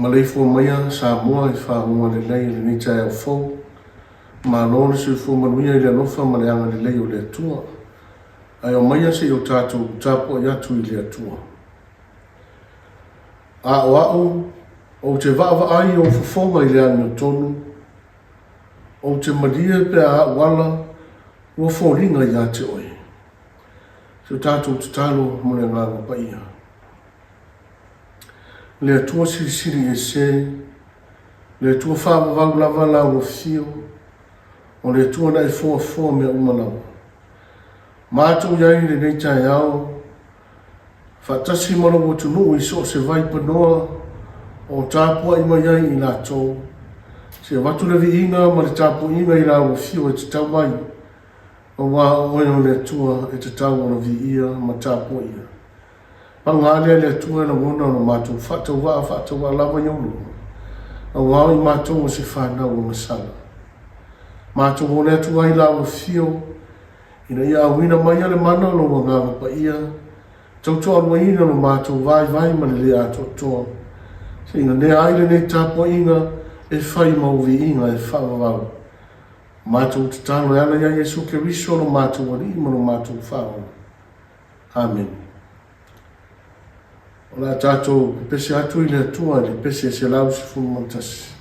Malefo maya Samoa I whaonga le lei le ni Taeao fo. Ma lona se fo manuia I le alofa ma le anga le lei o le atua. Ai o maya se o tātou tapo I atu I le atua. A o te vaava ai o fofonga I le ani o tonu. O te madia pe a wala ua fōringa I a te oi. Se o tātou te talo mo le nganga pa ia. Le atua sirisiri e se, le atua whaavavau lava lau o fio, o le atua nai fua mea umalau. Mātou iai le nei Taeao, whaatasi mara o tunu I so se vai panoa, o tāpua I mai ai I lātou. Se watu le vi inga ma le tāpua inga I lau o fio e te tau mai, o wā oe o le atua e te tau o vi ia ma tāpua ia. Pangale le atua na wona no mātou whātau lava ionu. A wāo I mātou o se whānau o masala. Mātou o le atua I lau o fio, ina ia awina mai ale mana lo wa ngā pa ia, tautoa rua ina no mātou vai ma le lea toa. Se inga ne aile ne tāpua inga e whai mauvi inga e whawawau. Mātou te tālo e ala ia Jesu ke riso no mātou wari ima no mātou whawau. Amen. O la tātou pese atu I le atua, le pese se lau se funu mantasi.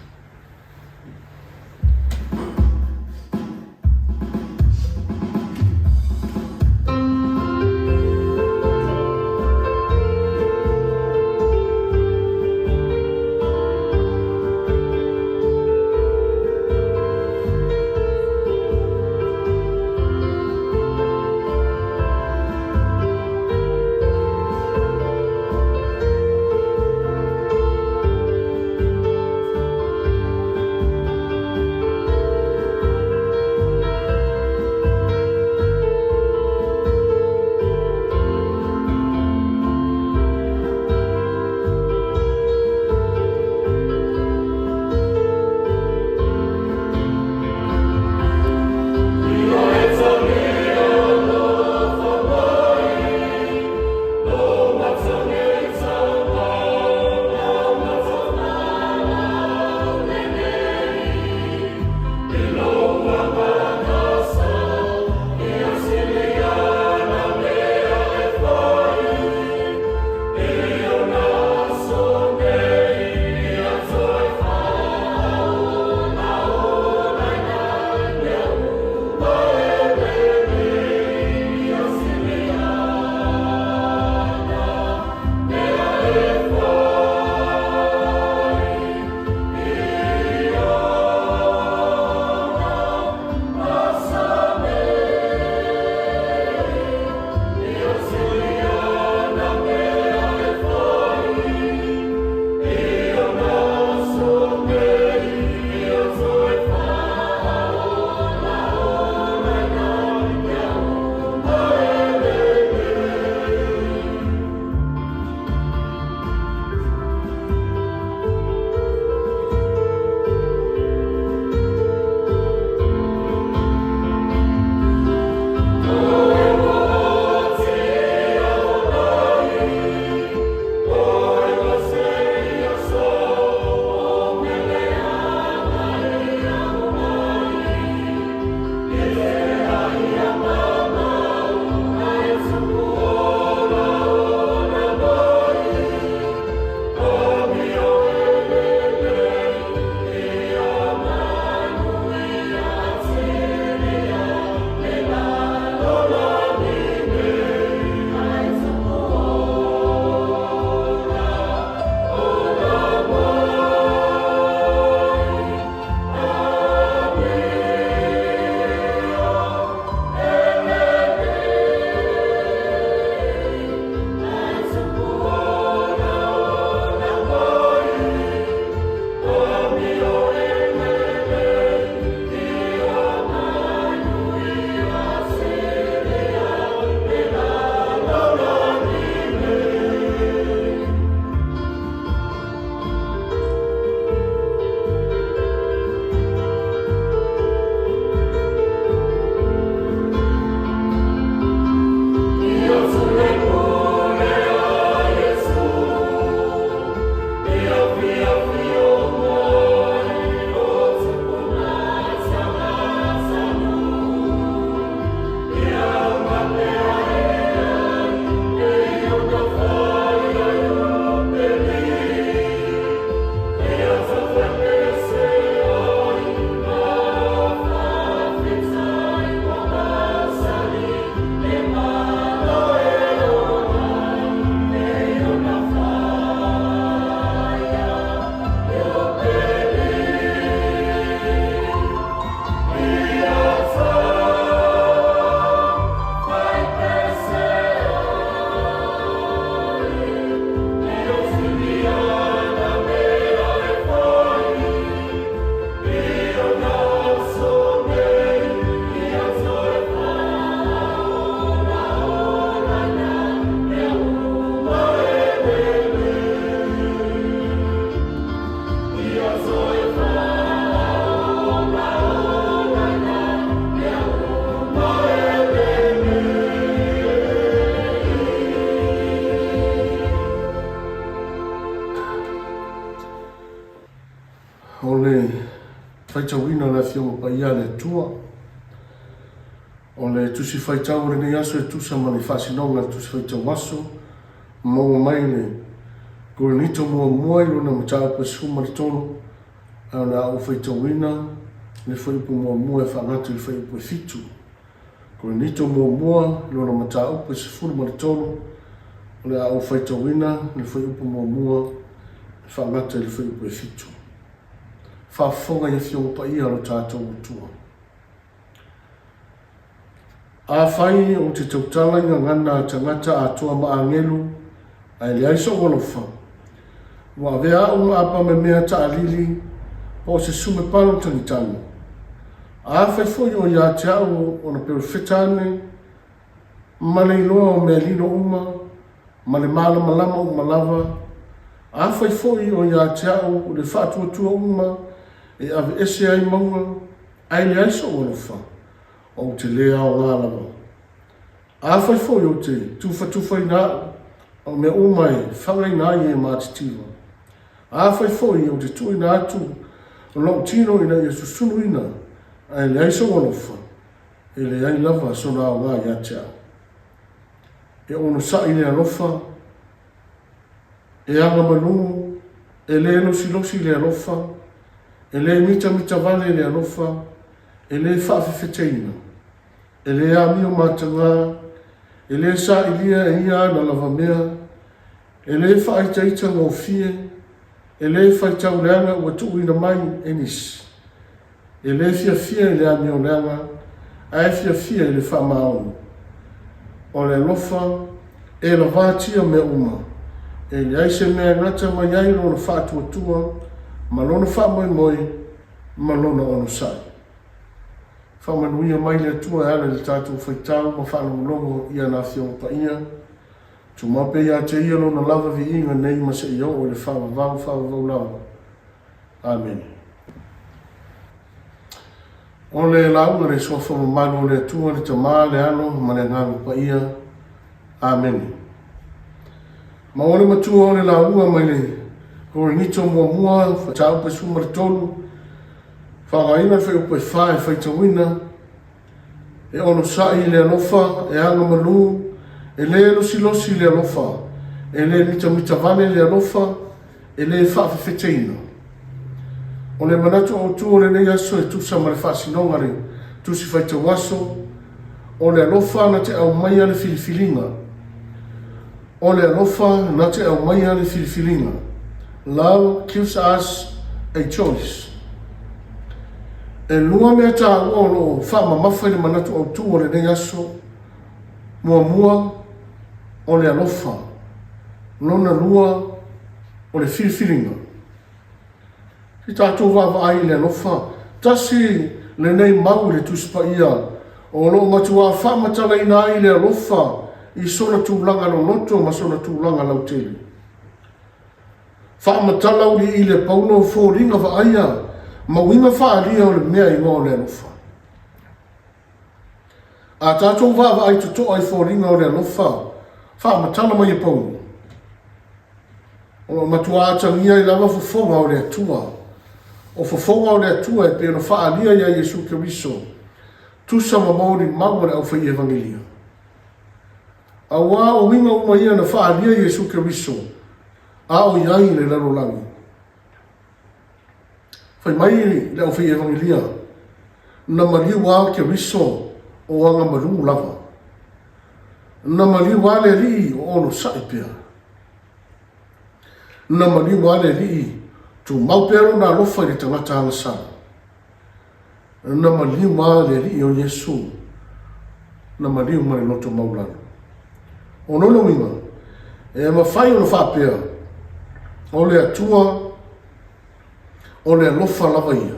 fionga pa ia le tua. O le tusi whaitau re nei aso e tusa ma le whasinonga tusi whaitau aso. Maua mai le koronito mua mua i luna matau pa suma le tonu. Au na au whaitau ina le whaipu mua mua e whangatu le whaipu e fitu. Koronito mua mua luna matau pa sifuru ma le tonu. O le au whaitau ina le whaipu mua mua e whangatu le whaipu e fitu. Whafonga ia fionga pa ia lo tātou utua. A whai o te tautala inga ngana tangata atua ma angelu ai le aiso walofa. Wa vea unga apa me mea ta alili po se sume palo tangitani. A whai fwoi o ia te au o na perifetane ma le iloa o mea lino uma ma le mala malama o malava. A whai fwoi o ia te au o le whātua uma e ave ese ai maunga ai le aiso walofa. O te lea o ngā lama. A whai fwoi o te tufa ina o mea umai whangai nā i e mātitiwa. A whai fwoi o te tui nā atu o lau tino ina i a susunu ina ai le aiso walofa e le ai lava so nā o ngā i atea. E ono sa i le alofa e anga malungu e le losi le alofa e le mita vale le alofa e le whaafefeteina. E le a mio matanga, e le sa ilia e ia na lava mea, e le whaitaita ngō fie, e le whaitau leanga ua tuu ina mai enis. E le fia e le a mio leanga, a e fia e le whamaonu. O le lofa, e la vātia mea uma, e le aise mea ngata mai ai lona whātua, malona whamoimoi, malona ono sai. Whamanuia mai le tua e ala le tātou whaitau ma whanongongo ia nā whionga pa ia. Tu mape ia te ia lona lava vi inga nei ma se ia o le whawavau lava. Amen. O le launga re soa whamamano le tua le tamā le ano ma le ngangu pa ia. Amen. Ma o le matua o le launga mai le korinito mua whaitau pa sumar tonu. Whagaina whai upai whae whaitawina, e ono sai le alofa, e anga malu, e le losi le alofa, e le mita vane le alofa, e le whaafefeteina. O le manatu o tu o le nei aso e tusa ma le whaasinonga re, tusi whaitawaso, o le alofa na te au maia le filifilinga. O le alofa na te au maia le filifilinga. Love gives us a choice. E lua mea tā o whaama mawhai le manatu au tu o le nei aso, mua o le alofa, lona lua o le whiriwhiringa. Ki tātou wawa ai le alofa, tasi le nei mau le tuspa ia, o lo matua whaama tala ina ai le alofa, i sona tūlanga no loto ma sona tūlanga lau tele. Whaama tala uli i le pauno fōringa wa aia, ma winga whaalia o le mea i ngō le alofa. A tātou wawa ai tuto ai fōringa o le alofa, whaamatala mai e paunu. O matua atangia i lava fofonga o le atua. O fofonga o le atua e pēna whaalia ia Jesu Keriso, tusa ma mauri maua le au whai evangelia. A wā o winga uma ia na whaalia Jesu Keriso, a o iai le larolangi. Whai mai le au whai evangelia, na mariu wā ke riso o anga maru lava. Na mariu wā le rii o ono saipea. Na mariu wā le rii tu maupero na lofa i tangata alasa. Na mariu wā le rii o Yesu. Na mariu mare loto maulano. O nono winga, e mawhai o na whapea, o le atua, o le alofa lava ia.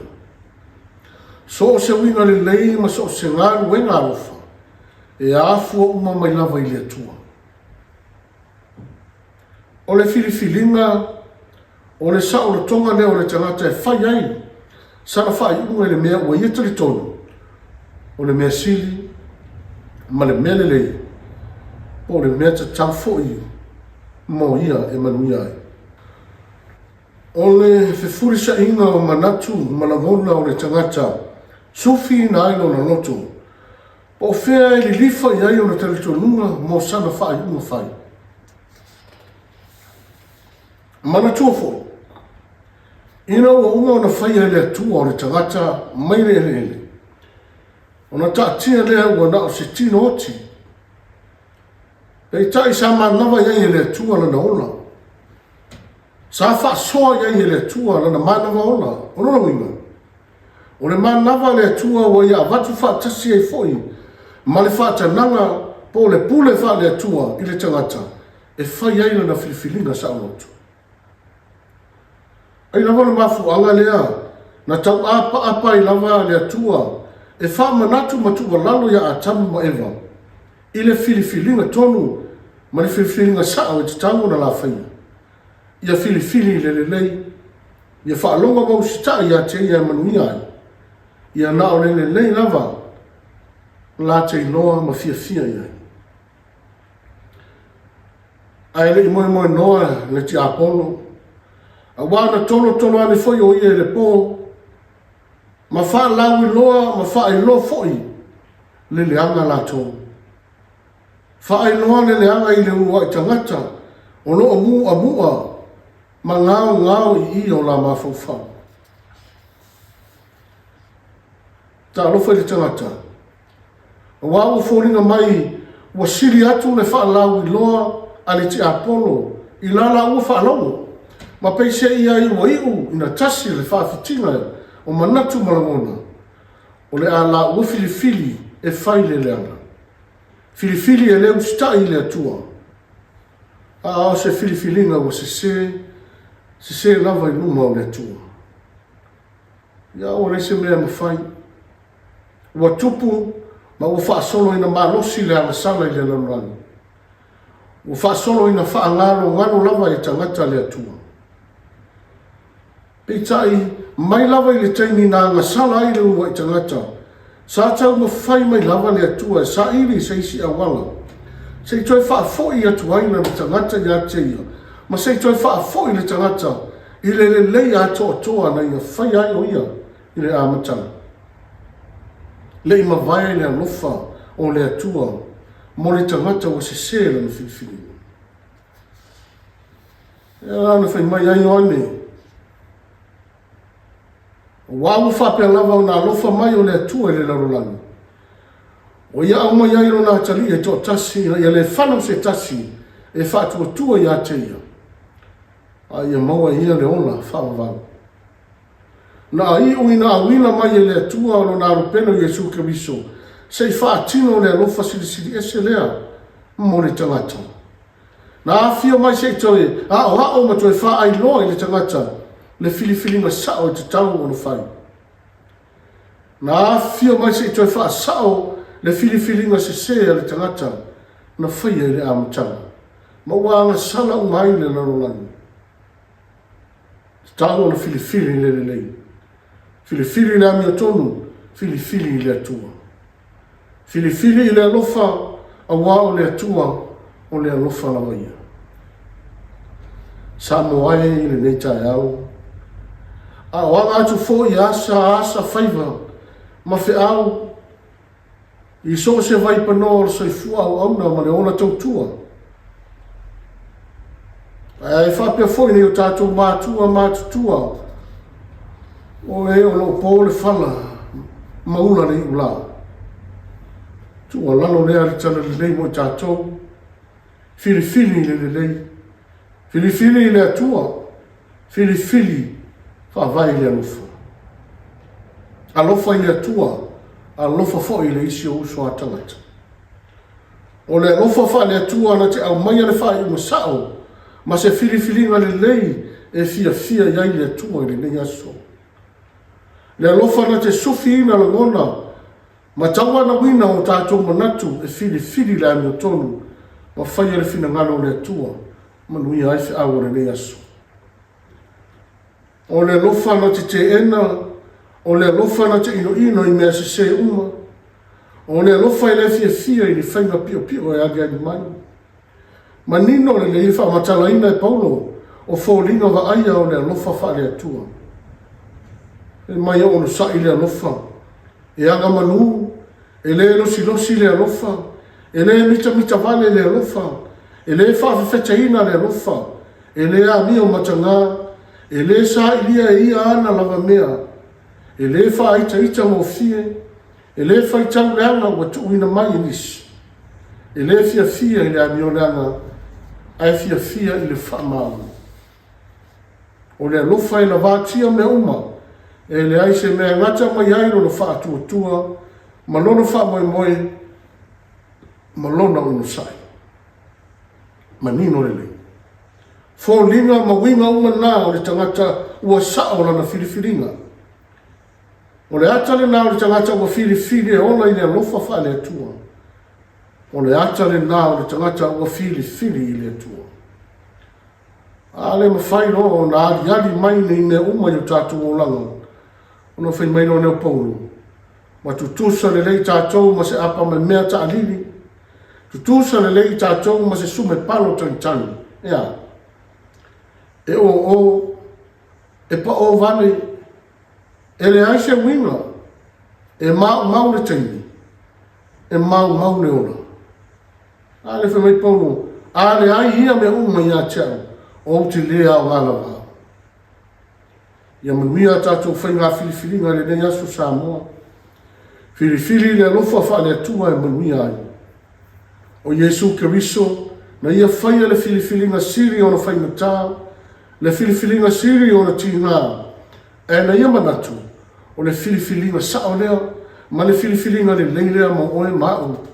So o se winga le lei ma so o se ngaru e ngā alofa. E afua uma mai lava i le atua. O le filifilinga, o le sao le tonga leo le tangata e whai ai. Sara whai unga le mea ua ia tali tonu. O le mea sili, ma le mea le lei. O le mea ta tau foi mo ia e manuia ai. O le Fepuari sa inga o manatu malangona o le tangata Sufi na ailo na loto. Po fea ili lifa i aio na teletonunga mo sana fai uma fai. Mana tuofo. Ina ua unga ona fai ele atua o le tangata maile ele. Ona taatia lea ua na o se tino oti. Pei tai sa manava iai ele atua lana ola. Sa fa soa iai ele atua lana manava ola. Onola winga. O le manava le atua ua ia avatu fa tasi ai foi. Ma le fa tananga po le pule fa le atua i le tangata. E fai ai lana filifilinga sa olotu. Ai lava na mafu anga lea. Na tau apa i lava le atua. E fa manatu matua lalo ya atamu ma eva. I le filifilinga tonu. Ma le filifilinga sao e titangu na la faia. Ia filifili le lei. Ia fa alonga mausita ia te ia manuia ai. Ia nao le lei lava. La te iloa ma fia ia. Ai le imoe noa le ti apolo. A wana tono ane foi o ia le po. Ma fa lawi loa, ma fa ilo foi. Le anga la to. Fa iloa le anga i le ua i tangata. Ono amua. Ma ngao i o la mafaufa. Ta alofa i le tangata. Wa o folinga mai wa siri atu le fa lawi loa ale ti apolo. I lala ua fa longo. Ma peise ia iu ina tasi le whaafitinga o manatu malamona. O le ala ua filifili e whai le leanga. Filifili e leu stai le atua. A se filifilinga ua se lava i numa o le atua. Ia o le se mea mawhai. Ua tupu ma ua whaasolo ina malosi le alasala i le lalurani. Ua whaasolo ina ngano lava i tangata le atua. Pei tai, mai lava i le taimi na ngasala i le ua i tangata. Sa tau ma whai mai lava le atua, sa iri se isi awala. Se toi whaafoi atu aina le tangata i ateia. Ma se toi whaafoi le tangata, i le lei atoa na ia whai ai o ia, i le amatanga. Le ima vai le alofa o le atua, mo le tangata wa se sela na filifili. Ia ana whai mai ai o ane. Wa u fa pe lava na lofa mai o le atua le larolani. O ia au mai ai na tali e to tasi ia le fana se tasi e fa tu ia teia. Ai maua ia le ona fa va. Na ai u ina wina mai le atua o na rupeno Yesu Kristo. Se fa tino le lofa sili eselea mo le tangata. Na afio mai se toi o ma toi fa ai lo le tangata. Le filifili ma sao te tau o fai. Na fio mai se toi fa sao le filifili ma se le tangata na fai le amatanga. Ma wanga sala o mai le larolani. Tau o le filifili le lei. Filifili le amiotonu, filifili le atua. Filifili le alofa a wao le atua o le alofa la waia. Samoa le nei Taeao. A wanga atu fo i asa faiva ma fe au i so se vai pano o se fua au na ma le ona tautua. E whapea fo i ni o tātou mātutua o e o lo po le whala mauna le ula. Tua lalo lea le tana le lei mo tātou filifili le lei. Filifili le atua. Filifili vai le alofa. Alofa i le atua, alofa fo i le isi o uso a tangata. O le alofa fa le atua na te au mai le fa i masao, ma se filifilinga le lei e fia iai le atua i le nei aso. Le alofa na te sufi ina la ngona, ma taua na wina o tātou manatu e filifili le amiotonu, ma fai le fina ngano le atua, ma nui aife au le nei aso. O le lofa na te ena, o le lofa na te ino i mea se uma, o le lofa i le fia i ni whainga pio e agi mai. Ma nino le ifa matala ina e Paulo, o fōlinga wa aia o le lofa wha le atua. E mai o no sa i le lofa, e anga manu, e le losi le alofa, e le mita vale le alofa, e le whawhewhetaina le alofa, e le a mio matanga, e le sa ilia e ia ana lava mea, e le whaita mo fie, e le whaitau leanga wa tuuina mai nisi, e le fia i le a mio leanga, ai fia i le whamau. O le alofa i la vātia me uma, e le aise mea ngata mai airo na whaatua, malona wha malona unu sai. Manino le lei. Fō linga mawinga uma nā o le tangata ua sao lana whiriwhiringa. O le atale nā o le tangata ua whiriwhiri e ola i le alofa wha le atua. O le atale nā o le tangata ua whiriwhiri i le atua. Ale mawhai no na ari mai nei ne uma i o tātou o langa. Ono whai mai no neo paulu. Ma tutusa le lei tātou ma se apa me mea ta alili. Tutusa le lei tātou ma se sume palo tangitani. Ea. E e pa o vane, e le aise winga, e mau le taimi, e mau le ola. Ale whai mai paulu, ale ai ia me uma ia tiao, o te lea o alawa. Ia manuia tātou whai ngā whiriwhiringa le nei asu Samoa. Whiriwhiri le alofa wha le atua e manuia ai. O Yesu Keriso, na ia whaia le whiriwhiringa siri o na whai matā, le whiriwhiringa siri o na tīngā, e na ia manatu, o le whiriwhiringa sao lea, ma le whiriwhiringa le leilea ma oe mao,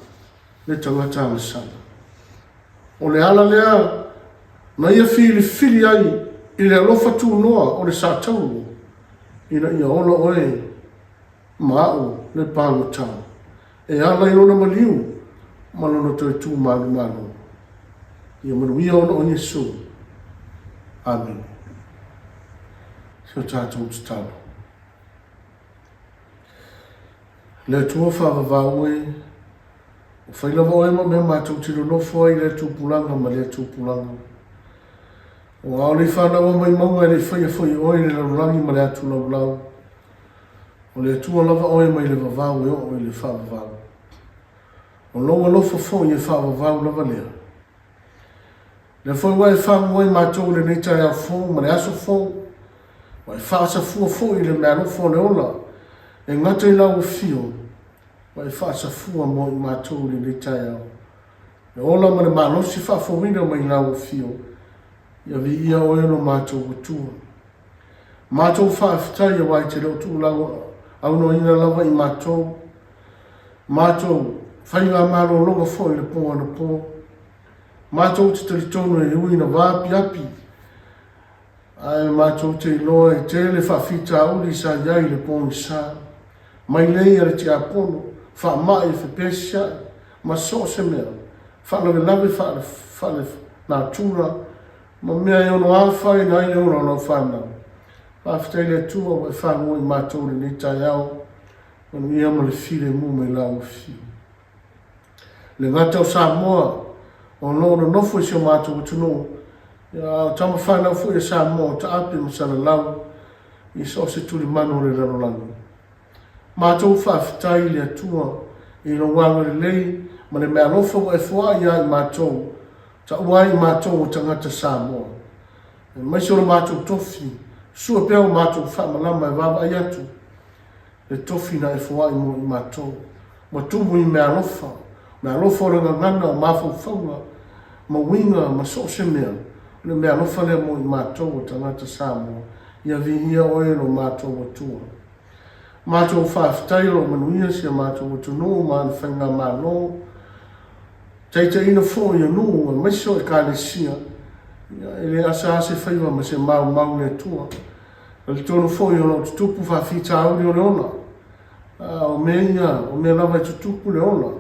le tangata masana. O le ala lea, na ia whiriwhiri ai, i le alofa tū noa o le sātauru, ina ia ola oe, mao le pāngata, e ala i ona maliu, malona toi tū manu. Ia manuia ona o Yesu. Amen. Sio tātou te tālo. Le tua whawawau e, o whailawa o ema mea mātou tino nofo ai le tūpulanga ma le tūpulanga. O aole whanawa mai maunga le whai oi le laurangi ma le atu laulau. O le tua lava oi mai le wawau e o le whawawau. O loa lofa fo i e whawawau lava lea. Le foi wai whangoi mātou le nei Taeao fō, ma le aso fō, wai whaasa fua fō i le mea nofo le ola, e ngata i lau fio, wai whaasa fua mo i mātou le nei Taeao. Le ola ma le mālosi whafowina ma i lau fio, ia vi ia o eno mātou watua. Mātou whaafitai a wai te leo tū lau au no ina lawa i mātou. Mātou whainga mālo longa fō i le pō ana pō. Mātou te taritonu e ui na wāpi api. Ai mātou te iloa e te le whawhita uli sa iai le pōni sā. Mai lei are te apono, wha mai e Fepuari, ma so se mea. Wha lawe nā tūra, ma mea e ono awhai na i ono ono whanau. Whawhitai le tua wa e whanau i mātou le nei Taeao, manu ia ma le while mu me lau whiu. Le ngatau Samoa, o lona nofo i se mātou tuno, ia tama whanau fu i Samoa, ta api masana lau, i so se tuli mano le rarolangi. Mātou whawhitai le atua, i lo wanga le lei, ma le mea lofa wa e fua i ai mātou, ta uai mātou o tangata Samoa. Mai se ora mātou Tofi, sua pēo mātou whamalama e wawa ai atu, le Tofi na e fua i mo i mātou, ma tumu i mea lofa ranga ngana o mawhauwhaunga, ma winga, ma so se mea, le mea lofa lea mo i mātou o tangata Samoa, ia vi ia oe no mātou o tua. Mātou whaafitai lo manuia sia mātou o tunu, ma na whainga māno, teita ina fō i anu, ma maiso e kālesia, e le asa ase whaiwa ma se mau le tua. Le tono fō i ono tutupu whawhita auri o le ona. O mea lava i tutupu le ona.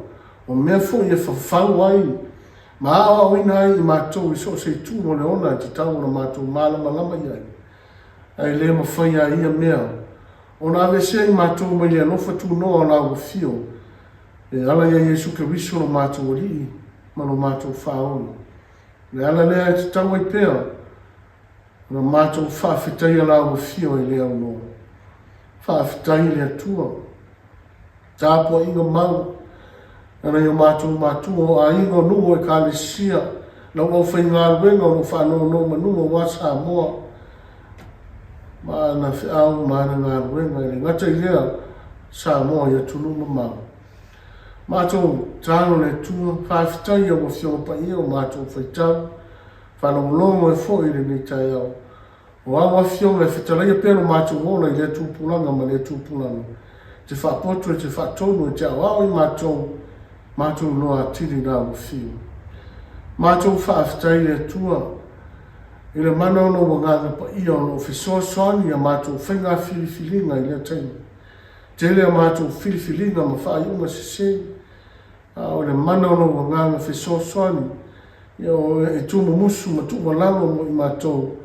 O mea fō i e whawhau ai, ma awa o ina ai i mātou i so se tū mo le ona, te tau na mātou malama iai. Ai le ma whaia ia mea. O na ave se i mātou mai le anofa tū noa o na ua fio. E ala ia Yesu Keriso no mātou o rii, ma no mātou whaona. Le ala lea e te tau ai pēa, na mātou whawhitai ala ua fio i lea unoa. Whawhitai le atua. Tapuaiga mau, ana yo mātou o a ingo nuo e kālesia, na wau whainga ruenga o whanau no manunga wa Samoa, ma na whiau ma na ngā ruenga e ngata i lea Samoa ia tunuma mau. Mātou tāno le tua, whawhitai o whionga pa ia o mātou whaitau, whanau longo e fo i le ni Taeao. O awa whionga e whitarai pero mātou ona i le tūpulanga ma le tūpulanga. Te whapoto e te whatonu e te awao i mātou noa tiri nā o whio. Mātou whawhitai le tua, i le mana ono wanganga pa ia ono whisoa soani a mātou whainga whiliwhilinga i le taimi. Te lea mātou whiliwhilinga ma whaiunga se o le mana ono wanganga whisoa soani i o e tumu musu ma tuwa lalo mo i mātou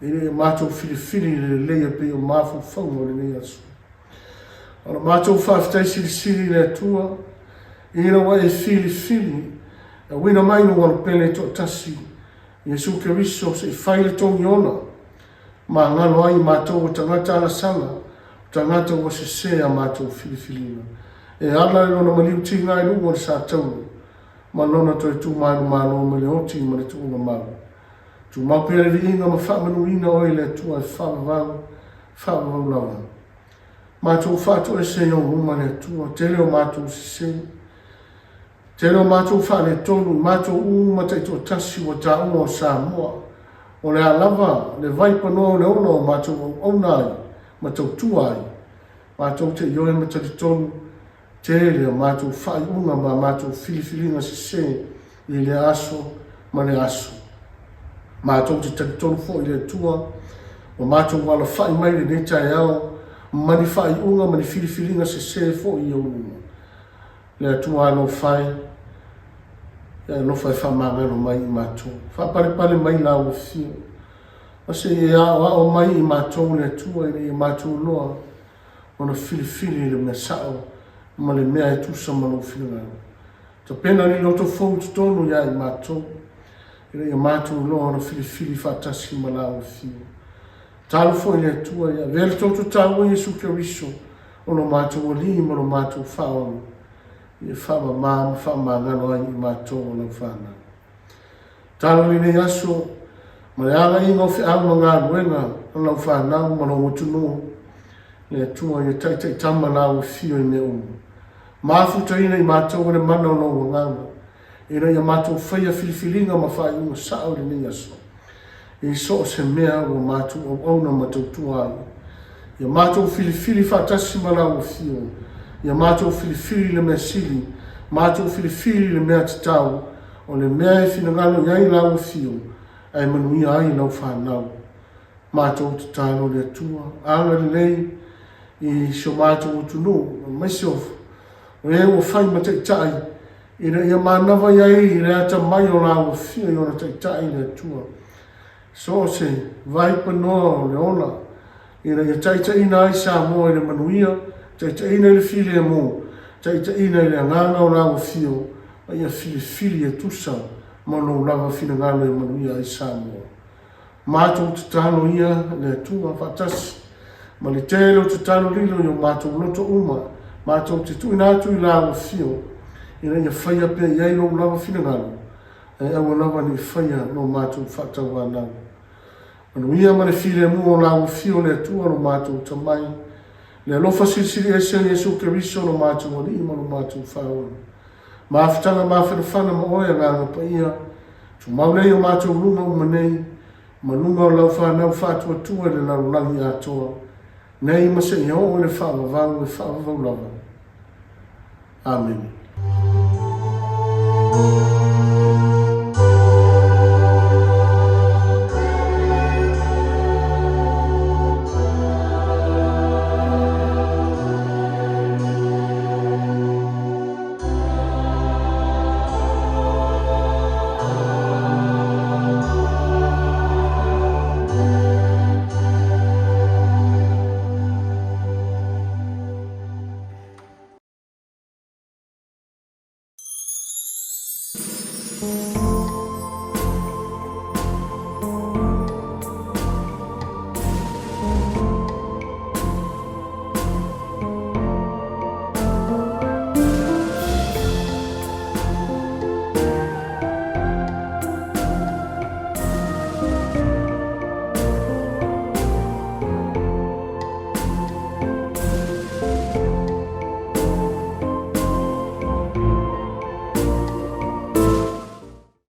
i le mātou whiliwhili le leia pe o māfu whaunga le leia su. Ora mātou whawhitai siri le tua, i ina wa e whiliwhili, a wina mai no wano pele to tasi, Yesu Keriso se whaile tongi ona, ma ngano ai mātou o tangata ala sanga, tangata o se sea mātou whiliwhilina. E ala e lona maliu ti ngai lungo le sa taunu, ma lona toi tu mainu mālo me le oti ma le tu unga malu. Tu mapere li inga ma whamanu ina oi le tua e whamavau lawa. Mātou whātou e se o uma le tua, te leo mātou se. Te leo mātou whāle tonu, mātou uma te to tasi wa tā unga o Samoa. O le alava, le vaipa noa le ona o mātou o onai, mātou tuai. Mātou te ioe matari tonu, te leo mātou whai unga ma mātou whiliwhilinga se i le aso ma le aso. Mātou te tari tonu fo i le tua, o mātou wala whai mai le ne Taeao, mani whai unga, mani whiliwhilinga se fo i o unga. Le atua alo whai, e no whai whamangano mai i mātou. Whapare mai la o fio. O se e o mai i mātou le atua i mātou loa, o na whiliwhili le mea sao, ma le mea e tusa malo whilangano. Ta pena ni loto fau tonu ia i mātou, i mātou loa o na whiliwhili whatasi ma la o fio. Tālu fo i le atua ia, vele tautu tāua Yesu Keriso, o no mātou o li ma no mātou whaonu. I whaama māma, whaama ngano ai i mātou o nau whāna. Tālu li nei aso, ma le anga inga o whiaunga ngā ruenga, o nau whānau ma no utunu, le atua i taitai tama la o fio i me umu. Māfuta ina i mātou o le mana o no wanganga, ina i mātou whaia whiliwhilinga ma whai unga sao li nei aso. I so se mea o mātou o auna mātou tuai. Ia mātou whiliwhili whatasi ma la o fio. Ia mātou whiliwhili le mea sili, mātou whiliwhili le mea titau, o le mea e whinangano iai la o fio, ai manuia ai lau whanau. Mātou te tāno le atua, anga le lei, i so mātou o tunu, myself, o e o whai ma teitai, ina ia mānawa iai i le ata mai o la o fio i ona teitai le atua. So se vaipa noa le ona, ina ia teitai ina ai Samoa i le manuia, teitai ina i le fili e mo, teitai ina i le anganga o la o fio, a ia fili e tusa, ma no lava finangalo i manuia ai Samoa. Mātou te tano ia le atua whatasi, ma le telo te tano lilo i o mātou loto uma, mātou te tuina atu i la o fio, ina ia whaia pe iai no lava finangalo, e awa lava ni whaia no mātou whatau anau. Anu ia ma le fili e mua o la o fio le atua no mātou tamai, le alofa sirisiri e se Yesu Keriso no mātou ali ima no mātou whaona. Māwhitanga mawhenawhana ma oia nganga pa ia, tu maunei o mātou lunga o manei, manunga o lau whanau whatua tua le larulangi atoa, nei ma se ia o le whaavavau e whaavavau lava. Amen.